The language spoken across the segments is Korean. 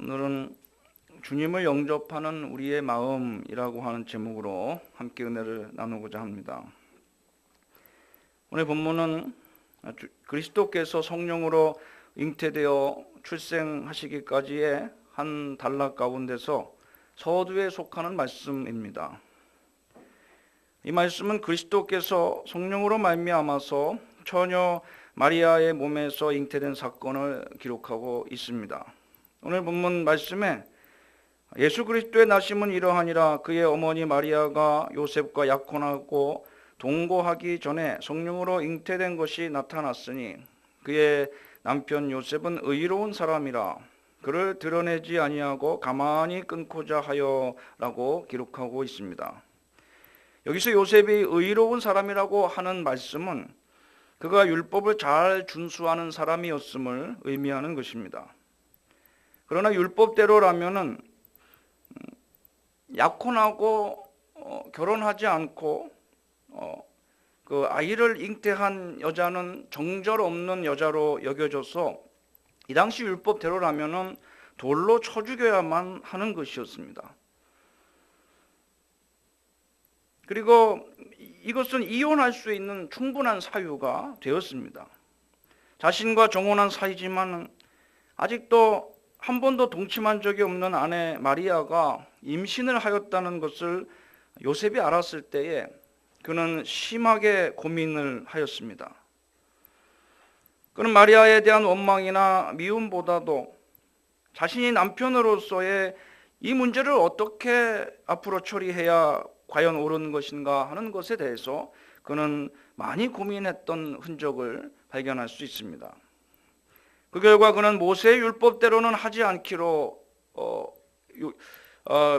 오늘은 주님을 영접하는 우리의 마음이라고 하는 제목으로 함께 은혜를 나누고자 합니다. 오늘 본문은 그리스도께서 성령으로 잉태되어 출생하시기까지의 한 단락 가운데서 서두에 속하는 말씀입니다. 이 말씀은 그리스도께서 성령으로 말미암아서 처녀 마리아의 몸에서 잉태된 사건을 기록하고 있습니다. 오늘 본문 말씀에 예수 그리스도의 나심은 이러하니라 그의 어머니 마리아가 요셉과 약혼하고 동거하기 전에 성령으로 잉태된 것이 나타났으니 그의 남편 요셉은 의로운 사람이라 그를 드러내지 아니하고 가만히 끊고자 하여라고 기록하고 있습니다. 여기서 요셉이 의로운 사람이라고 하는 말씀은 그가 율법을 잘 준수하는 사람이었음을 의미하는 것입니다. 그러나 율법대로라면은 약혼하고 결혼하지 않고 그 아이를 잉태한 여자는 정절 없는 여자로 여겨져서 이 당시 율법대로라면은 돌로 쳐 죽여야만 하는 것이었습니다. 그리고 이것은 이혼할 수 있는 충분한 사유가 되었습니다. 자신과 정혼한 사이지만 아직도 한 번도 동침한 적이 없는 아내 마리아가 임신을 하였다는 것을 요셉이 알았을 때에 그는 심하게 고민을 하였습니다. 그는 마리아에 대한 원망이나 미움보다도 자신이 남편으로서의 이 문제를 어떻게 앞으로 처리해야 과연 옳은 것인가 하는 것에 대해서 그는 많이 고민했던 흔적을 발견할 수 있습니다. 그 결과 그는 모세의 율법대로는 하지 않기로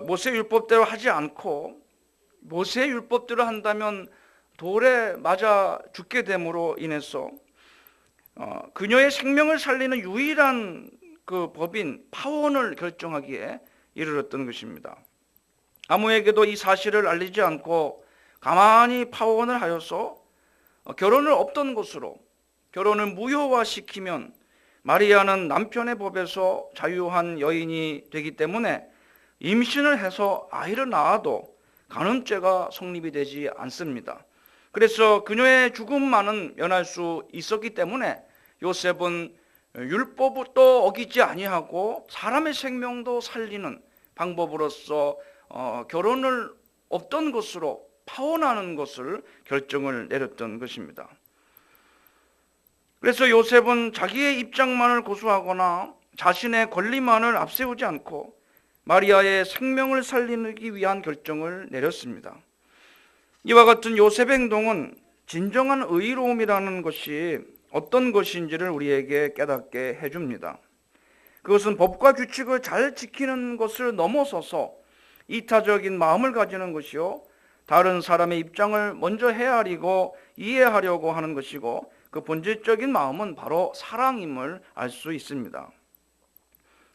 모세의 율법대로 하지 않고 모세의 율법대로 한다면 돌에 맞아 죽게 됨으로 인해서 그녀의 생명을 살리는 유일한 그 법인 파혼을 결정하기에 이르렀던 것입니다. 아무에게도 이 사실을 알리지 않고 가만히 파혼을 하여서 결혼을 없던 것으로 결혼을 무효화시키면 마리아는 남편의 법에서 자유한 여인이 되기 때문에 임신을 해서 아이를 낳아도 간음죄가 성립이 되지 않습니다. 그래서 그녀의 죽음만은 면할 수 있었기 때문에 요셉은 율법도 어기지 아니하고 사람의 생명도 살리는 방법으로서 결혼을 없던 것으로 파혼하는 것을 결정을 내렸던 것입니다. 그래서 요셉은 자기의 입장만을 고수하거나 자신의 권리만을 앞세우지 않고 마리아의 생명을 살리기 위한 결정을 내렸습니다. 이와 같은 요셉의 행동은 진정한 의로움이라는 것이 어떤 것인지를 우리에게 깨닫게 해줍니다. 그것은 법과 규칙을 잘 지키는 것을 넘어서서 이타적인 마음을 가지는 것이요, 다른 사람의 입장을 먼저 헤아리고 이해하려고 하는 것이고 그 본질적인 마음은 바로 사랑임을 알 수 있습니다.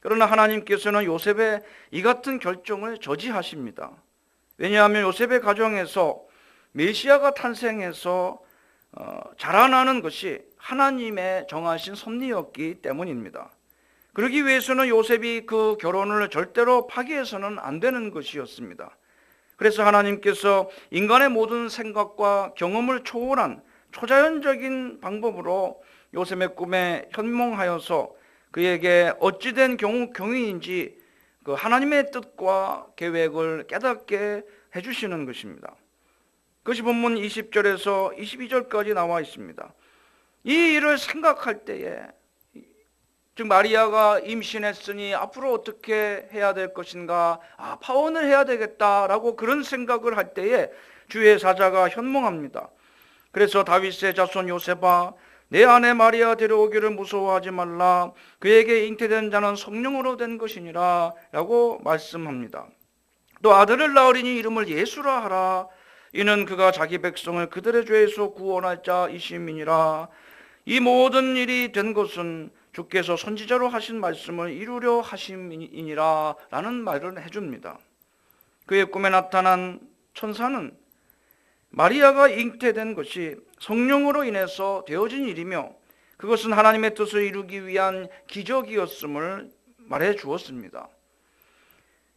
그러나 하나님께서는 요셉의 이 같은 결정을 저지하십니다. 왜냐하면 요셉의 가정에서 메시아가 탄생해서 자라나는 것이 하나님의 정하신 섭리였기 때문입니다. 그러기 위해서는 요셉이 그 결혼을 절대로 파기해서는 안 되는 것이었습니다. 그래서 하나님께서 인간의 모든 생각과 경험을 초월한 초자연적인 방법으로 요셉의 꿈에 현몽하여서 그에게 어찌된 경위인지 그 하나님의 뜻과 계획을 깨닫게 해주시는 것입니다. 그것이 본문 20절에서 22절까지 나와 있습니다. 이 일을 생각할 때에 즉 마리아가 임신했으니 앞으로 어떻게 해야 될 것인가, 파혼을 해야 되겠다라고 그런 생각을 할 때에 주의 사자가 현몽합니다. 그래서 다윗의 자손 요셉아, 내 아내 마리아 데려오기를 무서워하지 말라. 그에게 잉태된 자는 성령으로 된 것이니라 라고 말씀합니다. 또 아들을 낳으리니 이름을 예수라 하라. 이는 그가 자기 백성을 그들의 죄에서 구원할 자이심이니라. 이 모든 일이 된 것은 주께서 선지자로 하신 말씀을 이루려 하심이니라 라는 말을 해줍니다. 그의 꿈에 나타난 천사는 마리아가 잉태된 것이 성령으로 인해서 되어진 일이며 그것은 하나님의 뜻을 이루기 위한 기적이었음을 말해 주었습니다.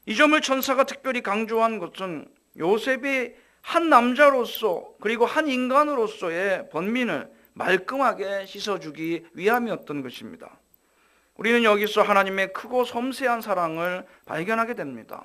이 점을 천사가 특별히 강조한 것은 요셉이 한 남자로서 그리고 한 인간으로서의 번민을 말끔하게 씻어주기 위함이었던 것입니다. 우리는 여기서 하나님의 크고 섬세한 사랑을 발견하게 됩니다.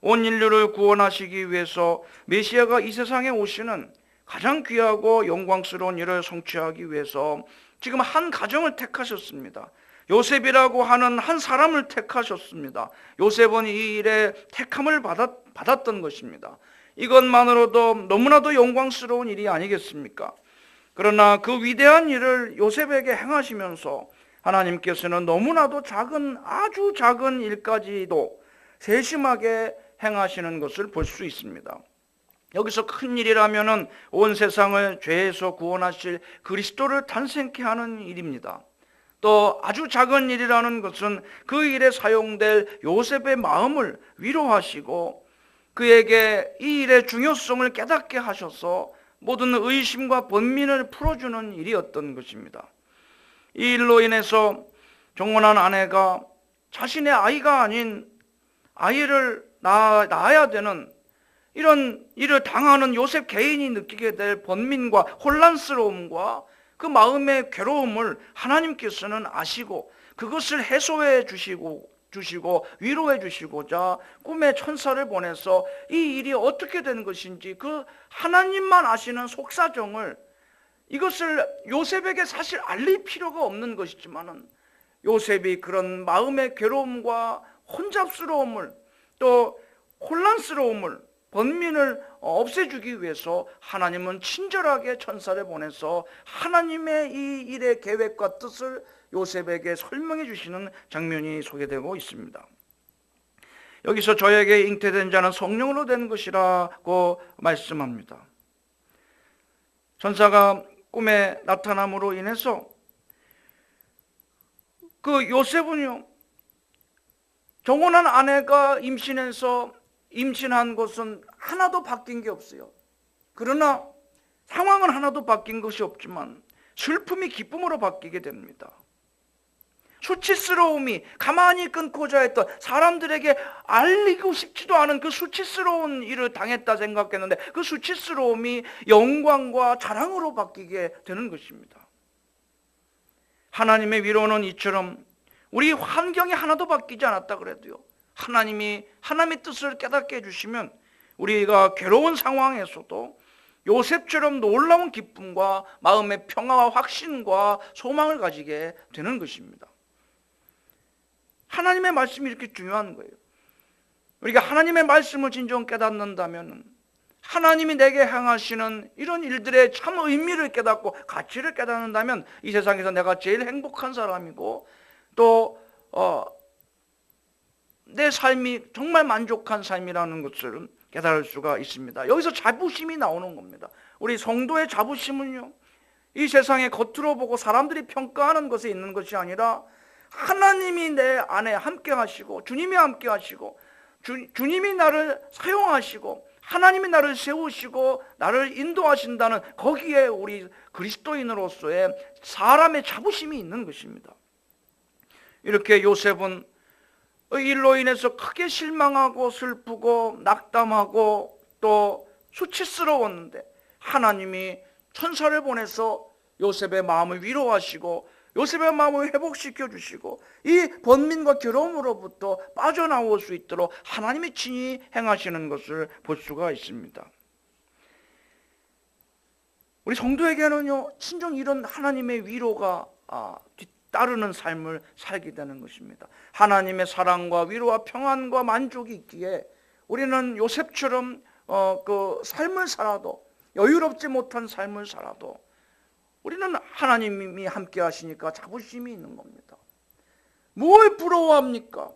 온 인류를 구원하시기 위해서 메시아가 이 세상에 오시는 가장 귀하고 영광스러운 일을 성취하기 위해서 지금 한 가정을 택하셨습니다. 요셉이라고 하는 한 사람을 택하셨습니다. 요셉은 이 일에 택함을 받았던 것입니다. 이것만으로도 너무나도 영광스러운 일이 아니겠습니까? 그러나 그 위대한 일을 요셉에게 행하시면서 하나님께서는 너무나도 작은, 아주 작은 일까지도 세심하게 행하시는 것을 볼 수 있습니다. 여기서 큰 일이라면은 온 세상을 죄에서 구원하실 그리스도를 탄생케 하는 일입니다. 또 아주 작은 일이라는 것은 그 일에 사용될 요셉의 마음을 위로하시고 그에게 이 일의 중요성을 깨닫게 하셔서 모든 의심과 번민을 풀어주는 일이었던 것입니다. 이 일로 인해서 정혼한 아내가 자신의 아이가 아닌 아이를 낳아야 되는 이런 일을 당하는 요셉 개인이 느끼게 될 번민과 혼란스러움과 그 마음의 괴로움을 하나님께서는 아시고 그것을 해소해 주시고 위로해 주시고자 꿈의 천사를 보내서 이 일이 어떻게 된 것인지 그 하나님만 아시는 속사정을, 이것을 요셉에게 사실 알릴 필요가 없는 것이지만은 요셉이 그런 마음의 괴로움과 혼잡스러움을 또 혼란스러움을 번민을 없애주기 위해서 하나님은 친절하게 천사를 보내서 하나님의 이 일의 계획과 뜻을 요셉에게 설명해 주시는 장면이 소개되고 있습니다. 여기서 저에게 잉태된 자는 성령으로 된 것이라고 말씀합니다. 천사가 꿈에 나타남으로 인해서 그 요셉은요, 정혼한 아내가 임신한 것은 하나도 바뀐 게 없어요. 그러나 상황은 하나도 바뀐 것이 없지만 슬픔이 기쁨으로 바뀌게 됩니다. 수치스러움이 가만히 끊고자 했던, 사람들에게 알리고 싶지도 않은 그 수치스러운 일을 당했다 생각했는데 그 수치스러움이 영광과 자랑으로 바뀌게 되는 것입니다. 하나님의 위로는 이처럼 우리 환경이 하나도 바뀌지 않았다 그래도요, 하나님의 뜻을 깨닫게 해주시면 우리가 괴로운 상황에서도 요셉처럼 놀라운 기쁨과 마음의 평화와 확신과 소망을 가지게 되는 것입니다. 하나님의 말씀이 이렇게 중요한 거예요. 우리가 하나님의 말씀을 진정 깨닫는다면 하나님이 내게 행하시는 이런 일들의 참 의미를 깨닫고 가치를 깨닫는다면 이 세상에서 내가 제일 행복한 사람이고 또 내 삶이 정말 만족한 삶이라는 것을 깨달을 수가 있습니다. 여기서 자부심이 나오는 겁니다. 우리 성도의 자부심은요, 이 세상에 겉으로 보고 사람들이 평가하는 것에 있는 것이 아니라 하나님이 내 안에 함께 하시고 주님이 함께 하시고 주님이 나를 사용하시고 하나님이 나를 세우시고 나를 인도하신다는 거기에 우리 그리스도인으로서의 사람의 자부심이 있는 것입니다. 이렇게 요셉은 이 일로 인해서 크게 실망하고 슬프고 낙담하고 또 수치스러웠는데 하나님이 천사를 보내서 요셉의 마음을 위로하시고 요셉의 마음을 회복시켜 주시고 이 번민과 괴로움으로부터 빠져나올 수 있도록 하나님이 친히 행하시는 것을 볼 수가 있습니다. 우리 성도에게는요, 친정 이런 하나님의 위로가 뒤따르는 삶을 살게 되는 것입니다. 하나님의 사랑과 위로와 평안과 만족이 있기에 우리는 요셉처럼 그 삶을 살아도, 여유롭지 못한 삶을 살아도 우리는 하나님이 함께 하시니까 자부심이 있는 겁니다. 뭘 부러워합니까?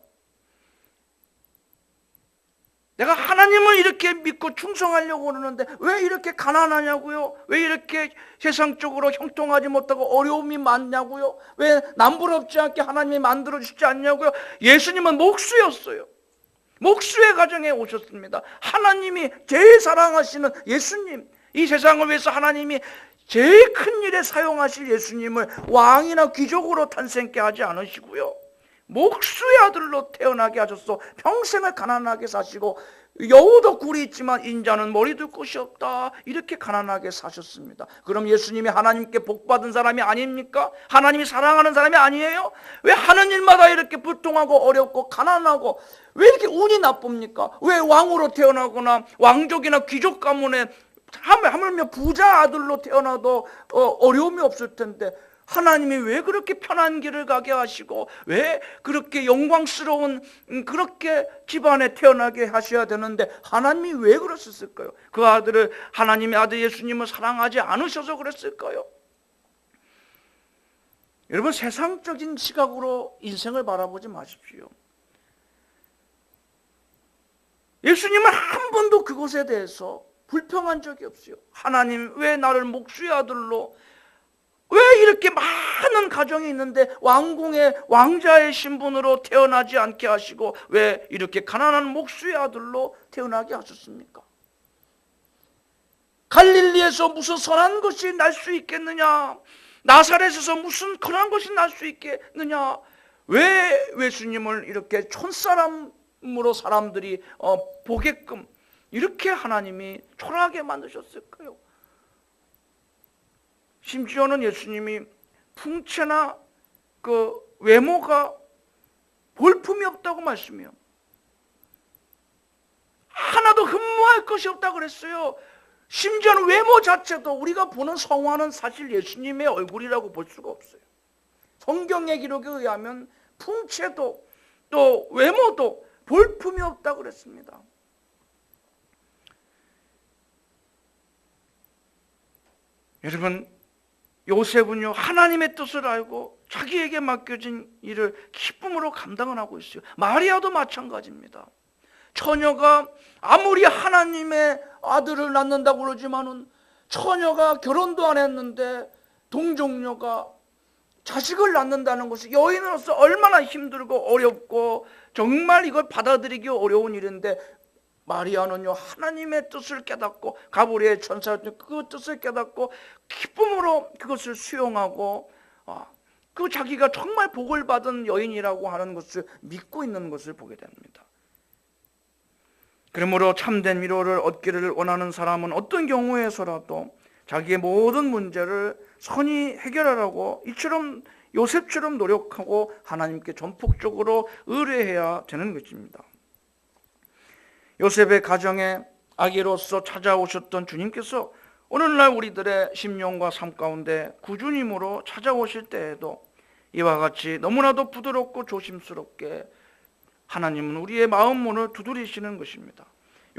내가 하나님을 이렇게 믿고 충성하려고 그러는데 왜 이렇게 가난하냐고요? 왜 이렇게 세상적으로 형통하지 못하고 어려움이 많냐고요? 왜 남부럽지 않게 하나님이 만들어주시지 않냐고요? 예수님은 목수였어요. 목수의 가정에 오셨습니다. 하나님이 제일 사랑하시는 예수님, 이 세상을 위해서 하나님이 제일 큰 일에 사용하실 예수님을 왕이나 귀족으로 탄생케 하지 않으시고요, 목수의 아들로 태어나게 하셨소. 평생을 가난하게 사시고 여우도 굴이 있지만 인자는 머리 둘 곳이 없다. 이렇게 가난하게 사셨습니다. 그럼 예수님이 하나님께 복받은 사람이 아닙니까? 하나님이 사랑하는 사람이 아니에요? 왜 하는 일마다 이렇게 불통하고 어렵고 가난하고 왜 이렇게 운이 나쁩니까? 왜 왕으로 태어나거나 왕족이나 귀족 가문에 하물며 부자 아들로 태어나도 어려움이 없을 텐데 하나님이 왜 그렇게 편한 길을 가게 하시고 왜 그렇게 영광스러운 그렇게 집안에 태어나게 하셔야 되는데 하나님이 왜 그러셨을까요? 그 아들을 하나님의 아들 예수님을 사랑하지 않으셔서 그랬을까요? 여러분, 세상적인 시각으로 인생을 바라보지 마십시오. 예수님은 한 번도 그것에 대해서 불평한 적이 없어요. 하나님 왜 나를 목수의 아들로, 왜 이렇게 많은 가정이 있는데 왕궁의 왕자의 신분으로 태어나지 않게 하시고 왜 이렇게 가난한 목수의 아들로 태어나게 하셨습니까? 갈릴리에서 무슨 선한 것이 날 수 있겠느냐? 나사렛에서 무슨 선한 것이 날 수 있겠느냐? 왜 예수님을 이렇게 촌사람으로 사람들이 보게끔 이렇게 하나님이 초라하게 만드셨을까요? 심지어는 예수님이 풍채나 그 외모가 볼품이 없다고 말씀해요. 하나도 흠모할 것이 없다고 그랬어요. 심지어는 외모 자체도 우리가 보는 성화는 사실 예수님의 얼굴이라고 볼 수가 없어요. 성경의 기록에 의하면 풍채도 또 외모도 볼품이 없다고 그랬습니다. 여러분, 요셉은요 하나님의 뜻을 알고 자기에게 맡겨진 일을 기쁨으로 감당을 하고 있어요. 마리아도 마찬가지입니다. 처녀가 아무리 하나님의 아들을 낳는다고 그러지만은 처녀가 결혼도 안 했는데 동정녀가 자식을 낳는다는 것이 여인으로서 얼마나 힘들고 어렵고 정말 이걸 받아들이기 어려운 일인데 마리아는요 하나님의 뜻을 깨닫고 가브리엘 천사였던 그 뜻을 깨닫고 기쁨으로 그것을 수용하고 그 자기가 정말 복을 받은 여인이라고 하는 것을 믿고 있는 것을 보게 됩니다. 그러므로 참된 위로를 얻기를 원하는 사람은 어떤 경우에서라도 자기의 모든 문제를 선히 해결하라고 이처럼 요셉처럼 노력하고 하나님께 전폭적으로 의뢰해야 되는 것입니다. 요셉의 가정에 아기로서 찾아오셨던 주님께서 오늘날 우리들의 심령과 삶 가운데 구주님으로 찾아오실 때에도 이와 같이 너무나도 부드럽고 조심스럽게 하나님은 우리의 마음 문을 두드리시는 것입니다.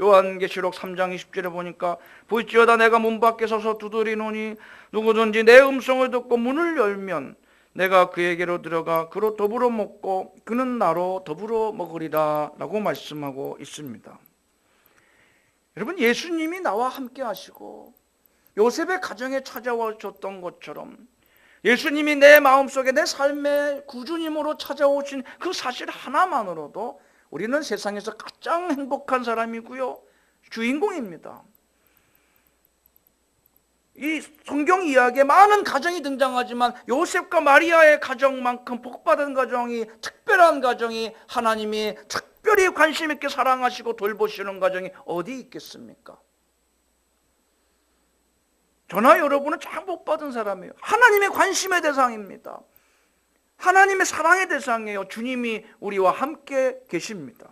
요한계시록 3장 20절에 보니까 보일지어다 내가 문 밖에 서서 두드리노니 누구든지 내 음성을 듣고 문을 열면 내가 그에게로 들어가 그로 더불어 먹고 그는 나로 더불어 먹으리라 라고 말씀하고 있습니다. 여러분, 예수님이 나와 함께 하시고 요셉의 가정에 찾아오셨던 것처럼 예수님이 내 마음속에 내 삶의 구주님으로 찾아오신 그 사실 하나만으로도 우리는 세상에서 가장 행복한 사람이고요 주인공입니다. 이 성경 이야기에 많은 가정이 등장하지만 요셉과 마리아의 가정만큼 복받은 가정이, 특별한 가정이, 하나님이 특별히 관심 있게 사랑하시고 돌보시는 가정이 어디 있겠습니까? 저나 여러분은 참 복받은 사람이에요. 하나님의 관심의 대상입니다. 하나님의 사랑의 대상이에요. 주님이 우리와 함께 계십니다.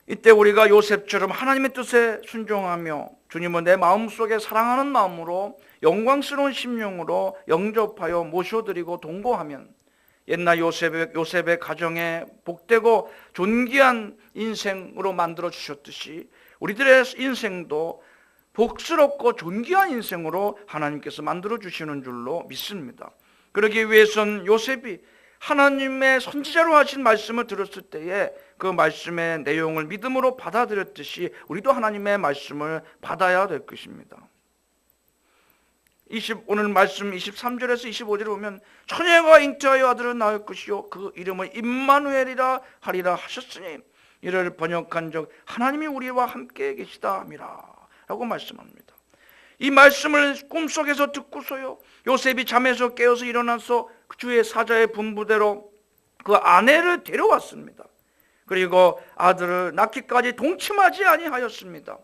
이때 우리가 요셉처럼 하나님의 뜻에 순종하며 주님을 내 마음속에 사랑하는 마음으로 영광스러운 심령으로 영접하여 모셔드리고 동거하면 옛날 요셉의 가정에 복되고 존귀한 인생으로 만들어 주셨듯이 우리들의 인생도 복스럽고 존귀한 인생으로 하나님께서 만들어 주시는 줄로 믿습니다. 그러기 위해서는 요셉이 하나님의 선지자로 하신 말씀을 들었을 때에 그 말씀의 내용을 믿음으로 받아들였듯이 우리도 하나님의 말씀을 받아야 될 것입니다. 오늘 말씀 23절에서 25절에 보면 처녀가 잉태하여 아들을 낳을 것이요 그 이름을 임마누엘이라 하리라 하셨으니 이를 번역한 적 하나님이 우리와 함께 계시다 함이라 라고 말씀합니다. 이 말씀을 꿈속에서 듣고서요 요셉이 잠에서 깨어서 일어나서 주의 사자의 분부대로 그 아내를 데려왔습니다. 그리고 아들을 낳기까지 동침하지 아니하였습니다.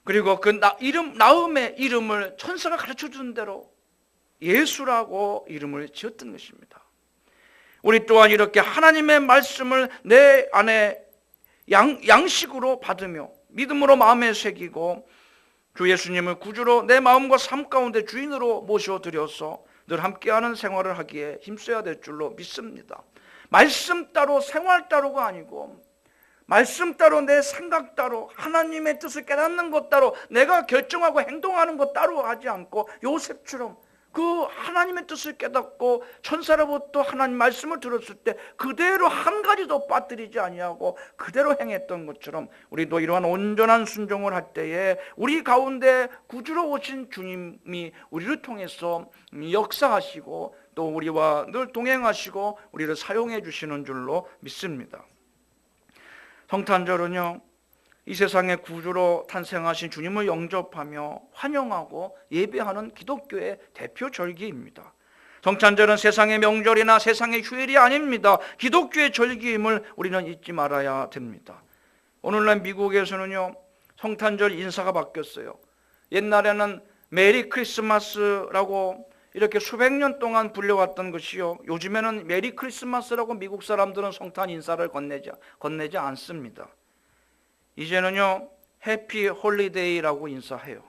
그리고 그 나음의 이름을 천사가 가르쳐준 대로 예수라고 이름을 지었던 것입니다. 우리 또한 이렇게 하나님의 말씀을 내 안에 양식으로 받으며 믿음으로 마음에 새기고 주 예수님을 구주로 내 마음과 삶 가운데 주인으로 모셔드려서 늘 함께하는 생활을 하기에 힘써야 될 줄로 믿습니다. 말씀 따로 생활 따로가 아니고 말씀 따로 내 생각 따로 하나님의 뜻을 깨닫는 것 따로 내가 결정하고 행동하는 것 따로 하지 않고 요셉처럼 그 하나님의 뜻을 깨닫고 천사로부터 하나님 말씀을 들었을 때 그대로 한 가지도 빠뜨리지 아니하고 그대로 행했던 것처럼 우리도 이러한 온전한 순종을 할 때에 우리 가운데 구주로 오신 주님이 우리를 통해서 역사하시고 또 우리와 늘 동행하시고 우리를 사용해 주시는 줄로 믿습니다. 성탄절은요, 이 세상의 구주로 탄생하신 주님을 영접하며 환영하고 예배하는 기독교의 대표 절기입니다. 성탄절은 세상의 명절이나 세상의 휴일이 아닙니다. 기독교의 절기임을 우리는 잊지 말아야 됩니다. 오늘날 미국에서는요, 성탄절 인사가 바뀌었어요. 옛날에는 메리 크리스마스라고 이렇게 수백 년 동안 불려왔던 것이요, 요즘에는 메리 크리스마스라고 미국 사람들은 성탄 인사를 건네지 않습니다. 이제는요, 해피 홀리데이라고 인사해요.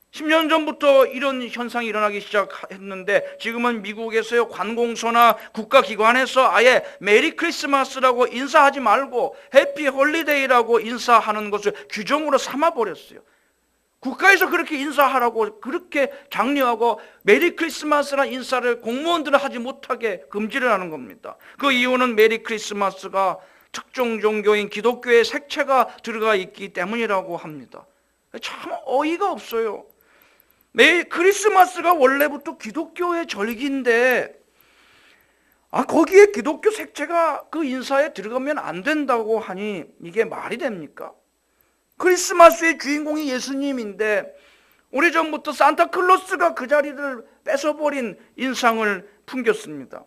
10년 전부터 이런 현상이 일어나기 시작했는데 지금은 미국에서요, 관공서나 국가기관에서 아예 메리 크리스마스라고 인사하지 말고 해피 홀리데이라고 인사하는 것을 규정으로 삼아버렸어요. 국가에서 그렇게 인사하라고 그렇게 장려하고 메리 크리스마스라는 인사를 공무원들은 하지 못하게 금지를 하는 겁니다. 그 이유는 메리 크리스마스가 특정 종교인 기독교의 색채가 들어가 있기 때문이라고 합니다. 참 어이가 없어요. 크리스마스가 원래부터 기독교의 절기인데 거기에 기독교 색채가 그 인사에 들어가면 안 된다고 하니 이게 말이 됩니까? 크리스마스의 주인공이 예수님인데 오래전부터 산타클로스가 그 자리를 뺏어버린 인상을 풍겼습니다.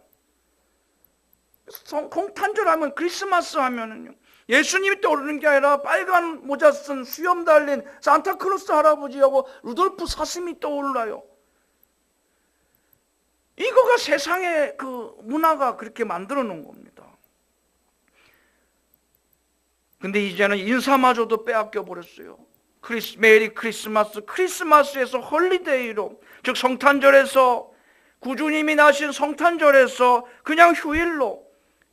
성탄절 하면 크리스마스 하면은요, 예수님이 떠오르는 게 아니라 빨간 모자 쓴 수염 달린 산타클로스 할아버지하고 루돌프 사슴이 떠올라요. 이거가 세상의 그 문화가 그렇게 만들어 놓은 겁니다. 근데 이제는 인사마저도 빼앗겨 버렸어요. 메리 크리스마스에서 홀리데이로, 즉 성탄절에서 구주님이 나신 성탄절에서 그냥 휴일로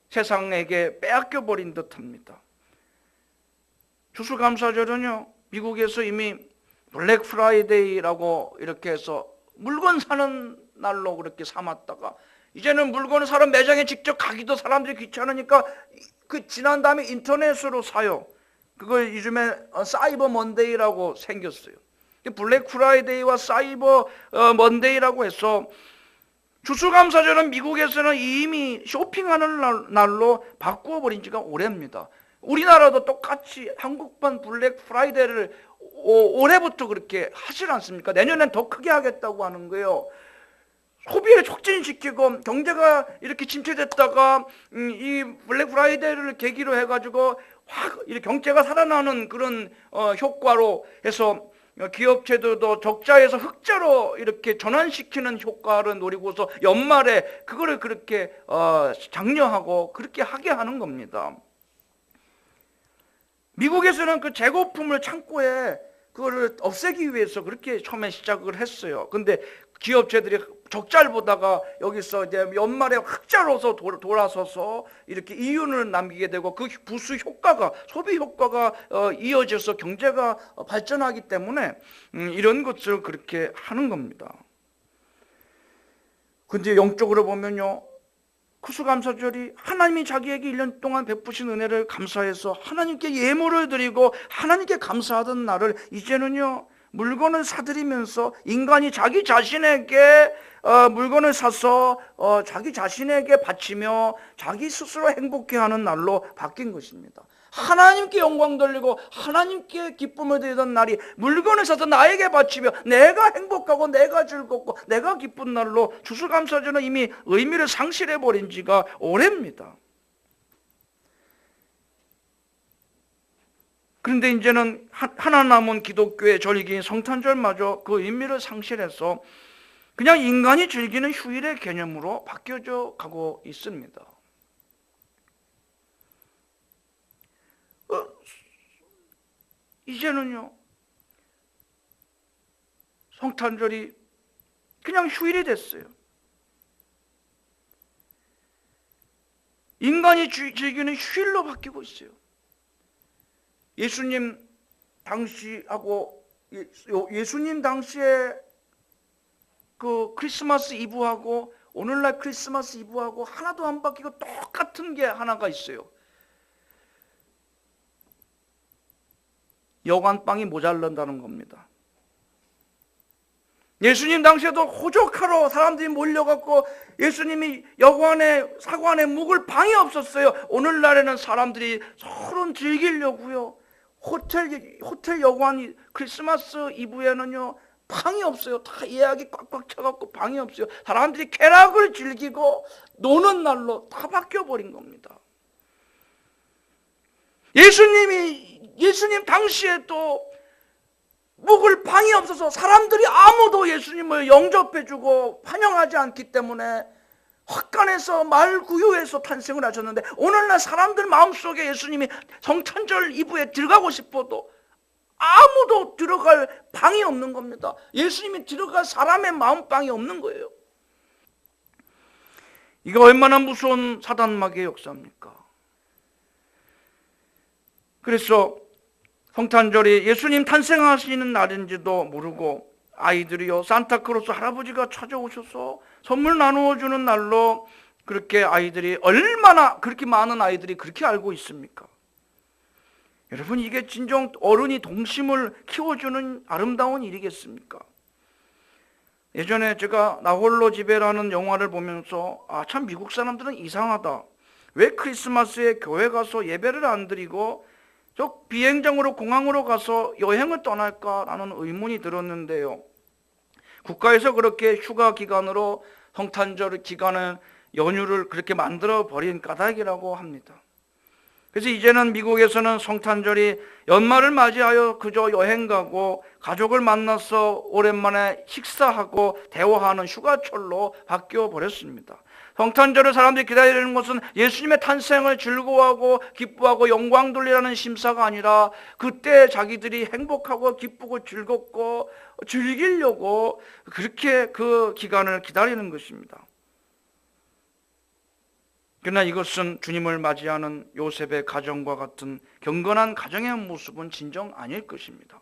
세상에게 빼앗겨 버린 듯합니다. 추수감사절은요, 미국에서 이미 블랙 프라이데이라고 이렇게 해서 물건 사는 날로 그렇게 삼았다가 이제는 물건을 사러 매장에 직접 가기도 사람들이 귀찮으니까 지난 다음에 인터넷으로 사요. 그걸 요즘에 사이버 먼데이라고 생겼어요. 블랙 프라이데이와 사이버 먼데이라고 해서 추수감사절은 미국에서는 이미 쇼핑하는 날로 바꾸어버린 지가 오래입니다. 우리나라도 똑같이 한국판 블랙 프라이데이를 올해부터 그렇게 하질 않습니까? 내년엔 더 크게 하겠다고 하는 거예요. 소비를 촉진시키고 경제가 이렇게 침체됐다가 이 블랙 프라이데이를 계기로 해가지고 확 이렇게 경제가 살아나는 그런 효과로 해서 기업체들도 적자에서 흑자로 이렇게 전환시키는 효과를 노리고서 연말에 그거를 그렇게 장려하고 그렇게 하게 하는 겁니다. 미국에서는 그 재고품을 창고에 그거를 없애기 위해서 그렇게 처음에 시작을 했어요. 근데 기업체들이 적자를 보다가 여기서 이제 연말에 흑자로서 돌아서서 이렇게 이윤을 남기게 되고 그 부수 효과가, 소비 효과가 이어져서 경제가 발전하기 때문에 이런 것을 그렇게 하는 겁니다. 근데 영적으로 보면요, 추수감사절이 하나님이 자기에게 1년 동안 베푸신 은혜를 감사해서 하나님께 예물을 드리고 하나님께 감사하던 날을 이제는요, 물건을 사들이면서 인간이 자기 자신에게 물건을 사서 자기 자신에게 바치며 자기 스스로 행복해하는 날로 바뀐 것입니다. 하나님께 영광 돌리고 하나님께 기쁨을 드리던 날이 물건을 사서 나에게 바치며 내가 행복하고 내가 즐겁고 내가 기쁜 날로 추수감사절은 이미 의미를 상실해버린 지가 오래입니다. 그런데 이제는 하나 남은 기독교의 절기인 성탄절마저 그 의미를 상실해서 그냥 인간이 즐기는 휴일의 개념으로 바뀌어져 가고 있습니다. 이제는요, 성탄절이 그냥 휴일이 됐어요. 인간이 즐기는 휴일로 바뀌고 있어요. 예수님 당시하고 예수님 당시에 그 크리스마스 이브하고 오늘날 크리스마스 이브하고 하나도 안 바뀌고 똑같은 게 하나가 있어요. 여관방이 모자란다는 겁니다. 예수님 당시에도 호적하러 사람들이 몰려갖고 예수님이 사관에 묵을 방이 없었어요. 오늘날에는 사람들이 서로 즐기려고요. 호텔 여관 크리스마스 이브에는요 방이 없어요. 다 예약이 꽉꽉 차갖고 방이 없어요. 사람들이 쾌락을 즐기고 노는 날로 다 바뀌어버린 겁니다. 예수님 당시에 또 묵을 방이 없어서 사람들이 아무도 예수님을 영접해주고 환영하지 않기 때문에 헛간에서 말구유에서 탄생을 하셨는데 오늘날 사람들 마음속에 예수님이 성탄절 이브에 들어가고 싶어도 아무도 들어갈 방이 없는 겁니다. 예수님이 들어갈 사람의 마음방이 없는 거예요. 이게 얼마나 무서운 사단마귀의 역사입니까? 그래서 성탄절이 예수님 탄생하시는 날인지도 모르고 아이들이요 산타크로스 할아버지가 찾아오셔서 선물 나누어 주는 날로 그렇게 아이들이 얼마나 그렇게 많은 아이들이 그렇게 알고 있습니까? 여러분 이게 진정 어른이 동심을 키워주는 아름다운 일이겠습니까? 예전에 제가 나 홀로 집에라는 영화를 보면서 참 미국 사람들은 이상하다. 왜 크리스마스에 교회 가서 예배를 안 드리고 저 비행장으로 공항으로 가서 여행을 떠날까라는 의문이 들었는데요. 국가에서 그렇게 휴가 기간으로 성탄절 기간을 연휴를 그렇게 만들어 버린 까닭이라고 합니다. 그래서 이제는 미국에서는 성탄절이 연말을 맞이하여 그저 여행 가고 가족을 만나서 오랜만에 식사하고 대화하는 휴가철로 바뀌어 버렸습니다. 성탄절을 사람들이 기다리는 것은 예수님의 탄생을 즐거워하고 기뻐하고 영광 돌리라는 심사가 아니라 그때 자기들이 행복하고 기쁘고 즐겁고 즐기려고 그렇게 그 기간을 기다리는 것입니다. 그러나 이것은 주님을 맞이하는 요셉의 가정과 같은 경건한 가정의 모습은 진정 아닐 것입니다.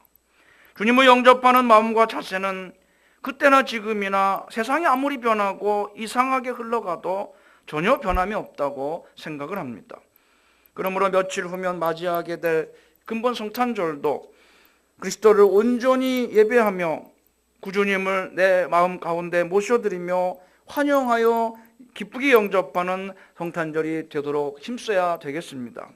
주님을 영접하는 마음과 자세는 그때나 지금이나 세상이 아무리 변하고 이상하게 흘러가도 전혀 변함이 없다고 생각을 합니다. 그러므로 며칠 후면 맞이하게 될 근본 성탄절도 그리스도를 온전히 예배하며 구주님을 내 마음 가운데 모셔드리며 환영하여 기쁘게 영접하는 성탄절이 되도록 힘써야 되겠습니다.